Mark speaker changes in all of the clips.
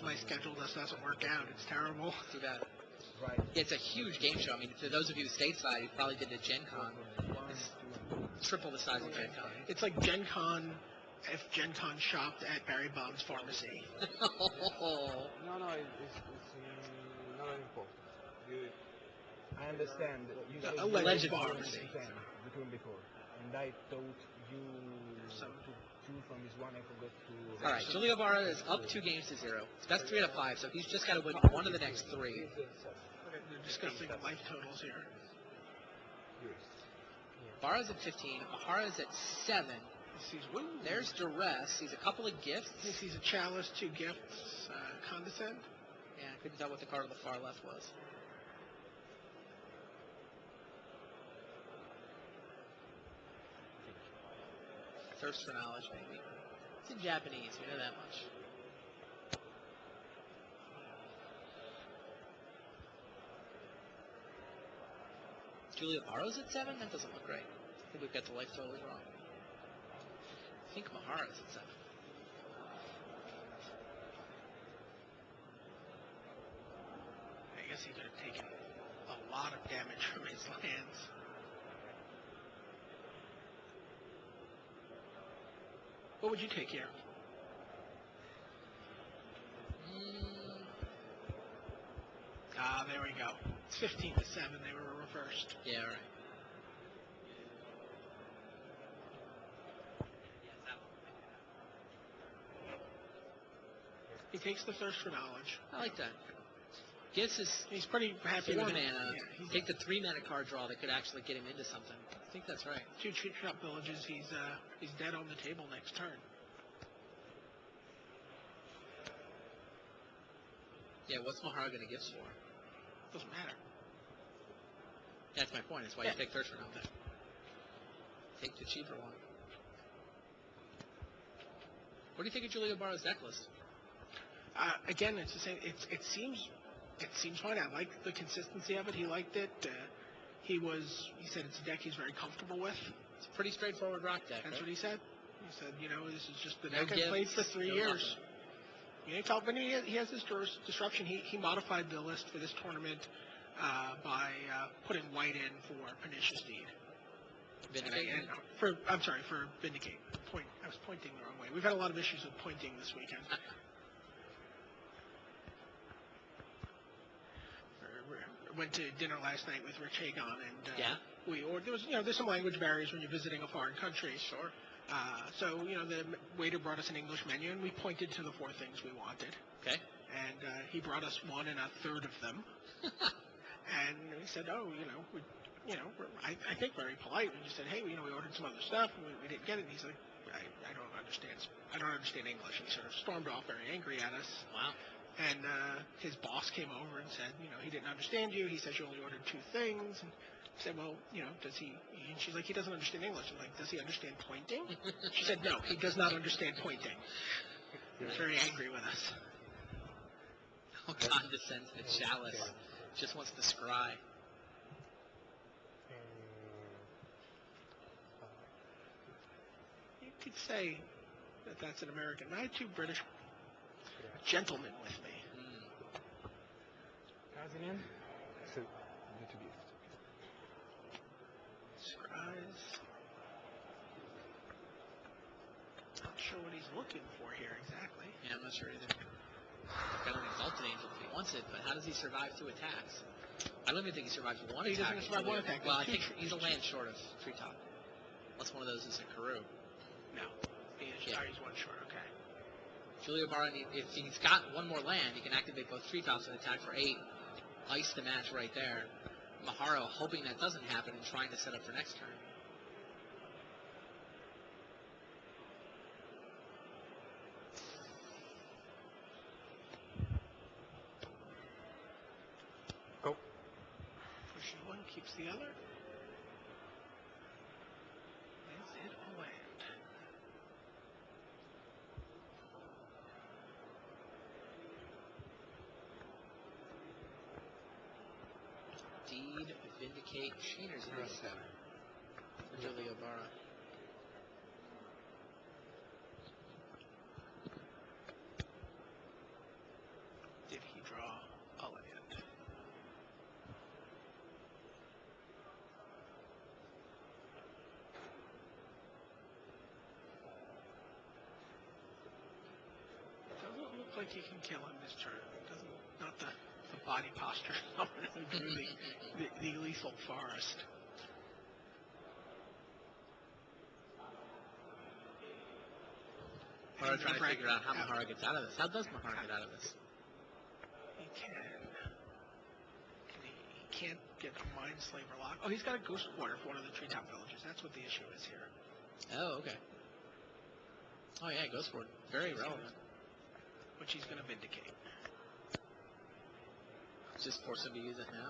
Speaker 1: My schedule just doesn't work out. It's terrible.
Speaker 2: Too bad.
Speaker 3: Right.
Speaker 2: It's a huge game show. I mean, for those of you stateside, you probably did the Gen Con. It's triple the size of Gen Con.
Speaker 1: It's like Gen Con if Gen Con shopped at Barry Bonds Pharmacy.
Speaker 3: No, it's not important. I understand. You said
Speaker 1: Alleged
Speaker 3: you
Speaker 1: pharmacy.
Speaker 3: between before, and I thought you took two from this one. I forgot to.
Speaker 2: All right, Julio Barra is up 2-0. It's best 3 out of 5, so he's just got to win one of the next 3.
Speaker 1: Okay, we're discussing life totals here.
Speaker 2: Barra's at 15. Mahara's at 7. There's duress. He's a couple of gifts.
Speaker 1: He sees a chalice, 2 gifts, condescend.
Speaker 2: Yeah, I couldn't tell what the card on the far left was. Thirst for knowledge, maybe. It's in Japanese, we know that much. Julia Barrow's at 7? That doesn't look right. I think we've got the life totals wrong. I think Mahara's at 7.
Speaker 1: I guess he could have taken a lot of damage from his lands. What would you take here? There we go. It's 15-7. They were reversed.
Speaker 2: Yeah, right.
Speaker 1: He takes the thirst for knowledge.
Speaker 2: I like that. Gifts is
Speaker 1: He's pretty happy
Speaker 2: 4
Speaker 1: with
Speaker 2: mana.
Speaker 1: it.
Speaker 2: Take the 3 mana card draw that could actually get him into something. I think that's right.
Speaker 1: 2 treat shop villages. He's dead on the table next turn.
Speaker 2: Yeah, what's Mahara going to gifts for?
Speaker 1: Doesn't matter.
Speaker 2: That's my point. That's why you take thirst for knowledge. Take the cheaper one. What do you think of Julio Barra's deck list?
Speaker 1: Again, it's the same. It seems fine. I like the consistency of it. He liked it. He said it's a deck he's very comfortable with.
Speaker 2: It's a pretty straightforward rock deck.
Speaker 1: That's
Speaker 2: right?
Speaker 1: what he said. He said, this is just the
Speaker 2: No
Speaker 1: deck I played for
Speaker 2: gifts,
Speaker 1: 3
Speaker 2: no
Speaker 1: years.
Speaker 2: nothing.
Speaker 1: But he has this disruption. He modified the list for this tournament by putting white in for Pernicious Deed.
Speaker 2: Vindicate.
Speaker 1: For Vindicate. I was pointing the wrong way. We've had a lot of issues with pointing this weekend. Went to dinner last night with Rich Hagon, and we ordered. There's some language barriers when you're visiting a foreign country.
Speaker 2: Sure.
Speaker 1: So the waiter brought us an English menu, and we pointed to the 4 things we wanted.
Speaker 2: Okay.
Speaker 1: And he brought us 1 1/3 of them. And we said, I think very polite. We just said, hey, we ordered some other stuff, and we didn't get it. And he's like, I don't understand. I don't understand English. And he sort of stormed off very angry at us.
Speaker 2: Wow.
Speaker 1: And his boss came over and said, he didn't understand you. He says you only ordered 2 things. And I said, well, does he? And she's like, he doesn't understand English. I'm like, does he understand pointing? She said, no, he does not understand pointing. He was very angry with us.
Speaker 2: Oh, condescends the chalice. Just wants to scry.
Speaker 1: You could say that that's an American. I had 2 British gentlemen with me.
Speaker 3: Cousin, so
Speaker 1: Scries. Not sure what he's looking for here exactly.
Speaker 2: Yeah, I'm not sure either. Got an Exalted Angel if he wants it, but how does he survive 2 attacks? I don't even think he survives 1
Speaker 1: He
Speaker 2: attack.
Speaker 1: doesn't survive 1 attack.
Speaker 2: Well, I think he's a land short of Treetop. Unless one of those is a Karoo.
Speaker 1: No. He's 1 short, okay.
Speaker 2: Julio Barra, if he's got 1 more land, he can activate both Treetops and attack for 8. Ice the match right there. Mahara hoping that doesn't happen and trying to set up for next turn.
Speaker 3: go.
Speaker 1: Pushes 1, keeps the other. Is it a land?
Speaker 2: Deed, Vindicate, Chainer's Haste for Julio Barra.
Speaker 1: like you can kill him this turn. It doesn't, not the body posture. the lethal forest.
Speaker 2: We're trying to figure out how Mahara gets out of this. How does Mahara get out of this?
Speaker 1: He can. He can't get a Mind Slaver lock. Oh, he's got a Ghost Quarter for one of the treetop villages. That's what the issue is here.
Speaker 2: Oh, okay. Oh, yeah, Ghost Quarter. Very relevant.
Speaker 1: Which he's going to Vindicate.
Speaker 2: Just force him to use it now.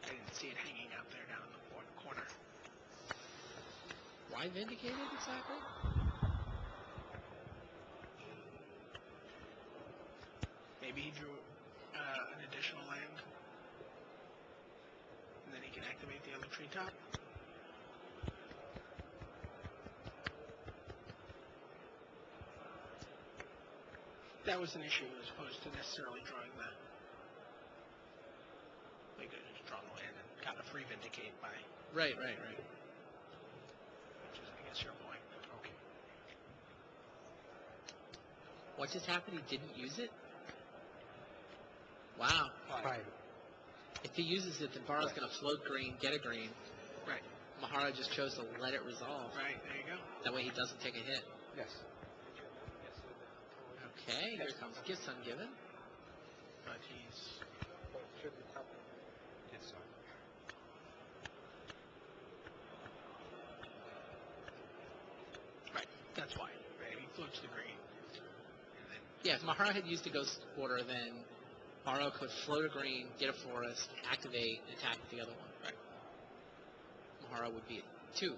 Speaker 1: I didn't see it hanging out there down in the corner.
Speaker 2: Why Vindicate it exactly?
Speaker 1: Maybe he drew an additional land, and then he can activate the other treetop. That was an issue as opposed to necessarily drawing the. They could have just drawn the land and got a free Vindicate by.
Speaker 2: Right.
Speaker 1: Which is, I guess, your point. Okay.
Speaker 2: What just happened? He didn't use it? Wow.
Speaker 3: 5.
Speaker 2: If he uses it, then Bara's going to float green, get a green.
Speaker 1: Right.
Speaker 2: Mahara just chose to let it resolve.
Speaker 1: Right, there you go.
Speaker 2: That way he doesn't take a hit.
Speaker 3: Yes.
Speaker 2: Okay, here comes Gifts Ungiven.
Speaker 1: But he's.
Speaker 3: Yes, sir.
Speaker 1: Right, that's why. Right, he floats the green. And then,
Speaker 2: Yeah, if Mahara had used a Ghost Quarter, then Mahara could float a green, get a forest, activate, and attack with the other one.
Speaker 1: right.
Speaker 2: Mahara would be at 2.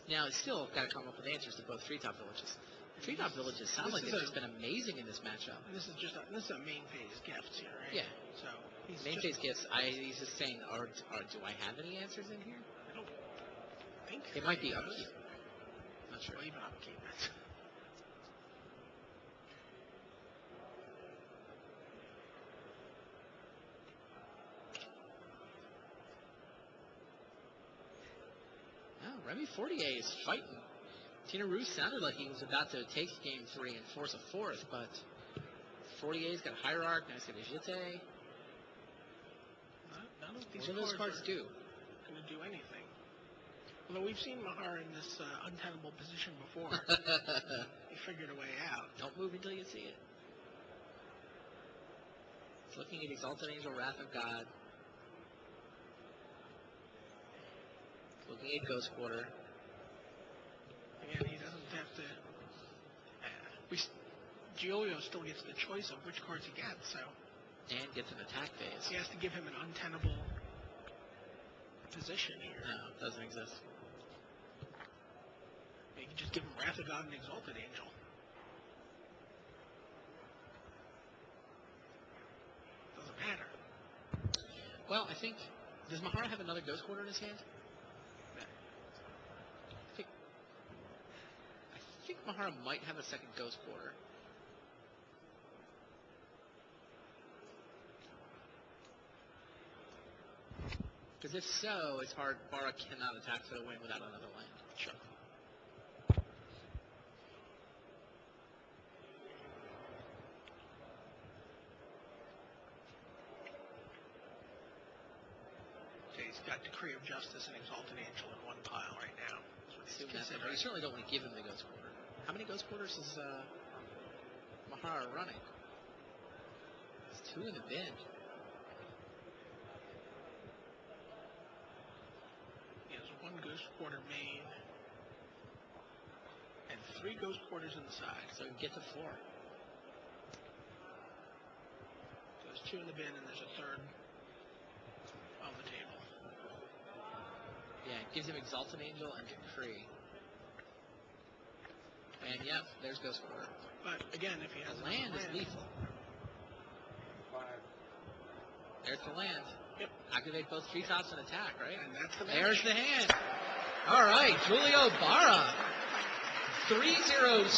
Speaker 2: Now, he's still got to come up with answers to both Treetop Villages. Treetop Villages sound like they've just been amazing in this matchup.
Speaker 1: And this is a main phase gifts here, right?
Speaker 2: Yeah.
Speaker 1: So he's
Speaker 2: Main phase gifts, he's just saying, do I have any answers in here?
Speaker 1: I don't think
Speaker 2: It might be upkeep. Not sure.
Speaker 1: Well, even upkeep.
Speaker 2: Oh, Remy Fortier is fighting. Tina Roos sounded like he was about to take game 3 and force a 4th, but Fortier's got Hierarch, now he's got Vijete.
Speaker 1: None of these
Speaker 2: What do those cards do?
Speaker 1: Going to do anything. Although we've seen Mahara in this untenable position before. He figured a way out.
Speaker 2: Don't move until you see it. He's looking at Exalted Angel, Wrath of God. Looking at Ghost Quarter.
Speaker 1: Again, he doesn't have to. Giulio still gets the choice of which cards he gets, so.
Speaker 2: And gets an attack phase.
Speaker 1: He has to give him an untenable position here.
Speaker 2: No, it doesn't exist.
Speaker 1: You can just give him Wrath of God and Exalted Angel. Doesn't matter.
Speaker 2: Well, I think. Does Mahara have another Ghost Quarter in his hand? I think Mahara might have a second Ghost Quarter. Because if so, it's hard. Bara cannot attack for the win without another land.
Speaker 1: Sure. Okay, he's got Decree of Justice and Exalted Angel in one pile right now.
Speaker 2: You certainly don't want to give him the Ghost Quarter. How many Ghost Quarters is Mahara running? It's 2 in the bin.
Speaker 1: He has 1 Ghost Quarter main and 3 Ghost Quarters in the side.
Speaker 2: So he can get to 4.
Speaker 1: So there's 2 in the bin and there's a 3rd on the table.
Speaker 2: Yeah, it gives him Exalted Angel and Decree. And yep, there's Ghost Quarter.
Speaker 1: But again, if he has
Speaker 2: The land is lethal.
Speaker 3: 5.
Speaker 2: There's the land.
Speaker 1: Yep.
Speaker 2: Activate both treetops and attack, right?
Speaker 1: And that's the match.
Speaker 2: There's the hand. All right, Julio Bara. 3-0.